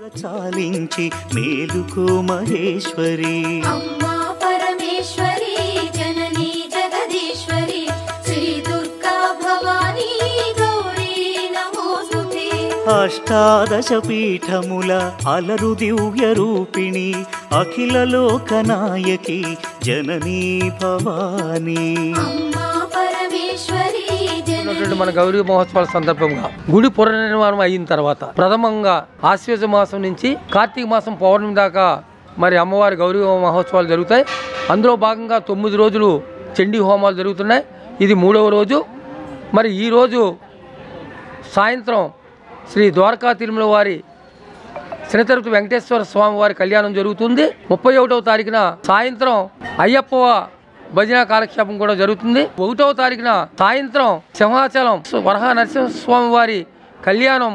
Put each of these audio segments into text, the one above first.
చాలించి మేలుకో మహేశ్వరి అమ్మా పరమేశ్వరి జననీ జగదీశ్వరి శ్రీ దుర్గా భవానీ గౌరీ నమోస్తుతే. అష్టాదశ పీఠముల అలరు దివ్య రూపిణి అఖిల లోకనాయకి జననీ భవానీ. మన గౌరీ మహోత్సవాల సందర్భంగా గుడి పునర్నిర్మాణం అయిన తర్వాత ప్రథమంగా ఆశ్వేజ మాసం నుంచి కార్తీక మాసం పౌర్ణమి దాకా మరి అమ్మవారి గౌరీ మహోత్సవాలు జరుగుతాయి. అందులో భాగంగా 9 రోజులు చండీ హోమాలు జరుగుతున్నాయి. ఇది 3వ రోజు. మరి ఈరోజు సాయంత్రం శ్రీ ద్వారకా తిరుమల వారి శ్రీతిరుపతి వెంకటేశ్వర స్వామి వారి కళ్యాణం జరుగుతుంది. 31వ తారీఖున సాయంత్రం అయ్యప్ప భజన కాలక్షేపం కూడా జరుగుతుంది. 1వ తారీఖున సాయంత్రం సింహాచలం వరహ నరసింహస్వామి వారి కళ్యాణం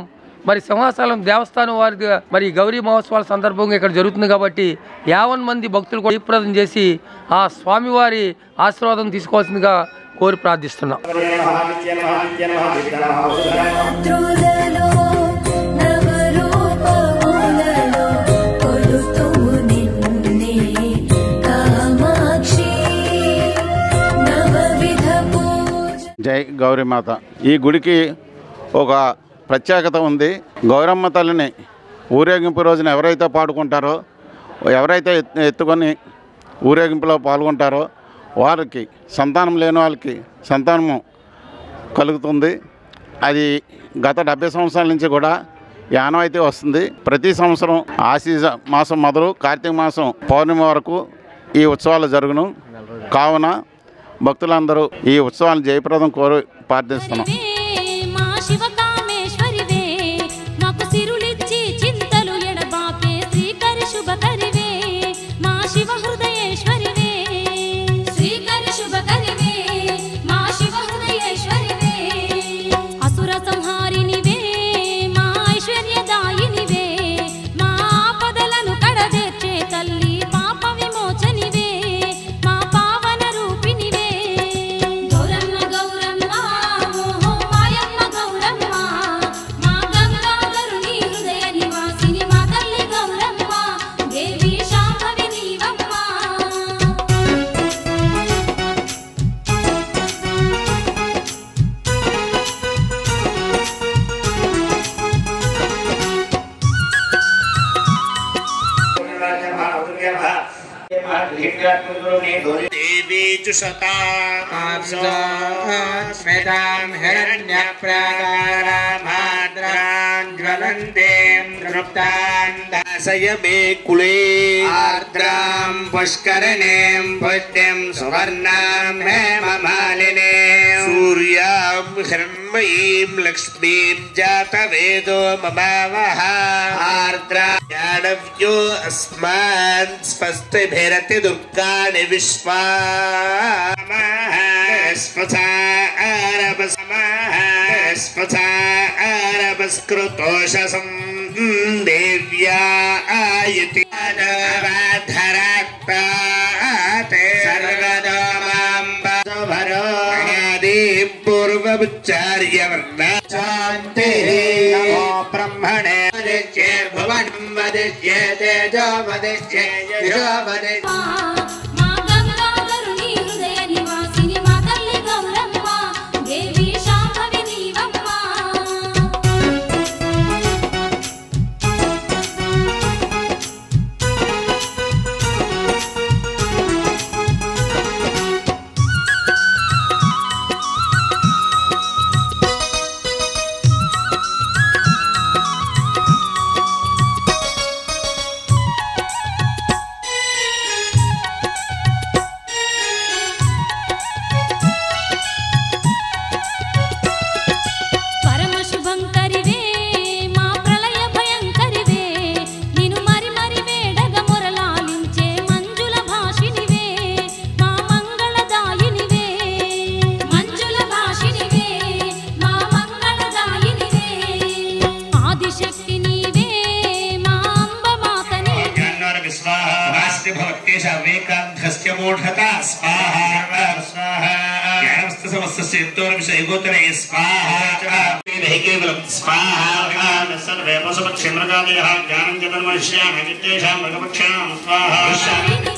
మరి సింహాచలం దేవస్థానం వారి మరి గౌరీ మహోత్సవాల సందర్భంగా ఇక్కడ జరుగుతుంది కాబట్టి 50 మంది భక్తులు కూడా దీపప్రదం చేసి ఆ స్వామివారి ఆశీర్వాదం తీసుకోవాల్సిందిగా కోరి ప్రార్థిస్తున్నాం. జై గౌరీమాత. ఈ గుడికి ఒక ప్రత్యేకత ఉంది. గౌరమ్మ తల్లిని ఊరేగింపు రోజున ఎవరైతే పాడుకుంటారో, ఎవరైతే ఎత్తుకొని ఊరేగింపులో పాల్గొంటారో వారికి సంతానం లేని వాళ్ళకి సంతానము కలుగుతుంది. అది గత 70 సంవత్సరాల నుంచి కూడా ఈ ఆనవాయితీ వస్తుంది. ప్రతి సంవత్సరం ఆశ్వీజ మాసం మొదలు కార్తీక మాసం పౌర్ణమి వరకు ఈ ఉత్సవాలు జరుగును. కావున భక్తులందరూ ఈ ఉత్సవాలను జయప్రదం కోరి ప్రార్థిస్తున్నాం. मे कुले आर्द्रां पुष्करणीं पुष्टिं सुवर्णां हेममालिनीं सूर्यां हिरण्मयीं लक्ष्मीं जातवेदो ममावः आर्द्रा यानव्यो अस्मान् स्वस्तिभिरति दुर्गाणि विश्वा आरभस्कृतोषसं देव्या आयति धराक्ताते सर्वदा माम्बभरो आदिं पूर्वमुच्चार्य वर्णा शान्तिः नमो ब्रह्मणे वदिष्ये भुवनं वदिष्ये तेजो वदिष्ये यशो वदिष्ये मूढ़ता स्वाहा स्वाहा ज्ञानमस्त समस्त सेतोर विषय गोत्रे स्वाहा देवैः केवलं स्वाहा सर्वे पशुपक्षिमृगादयः ज्ञानं च धर्मस्याः नित्येषां मृगपक्षाणां स्वाहा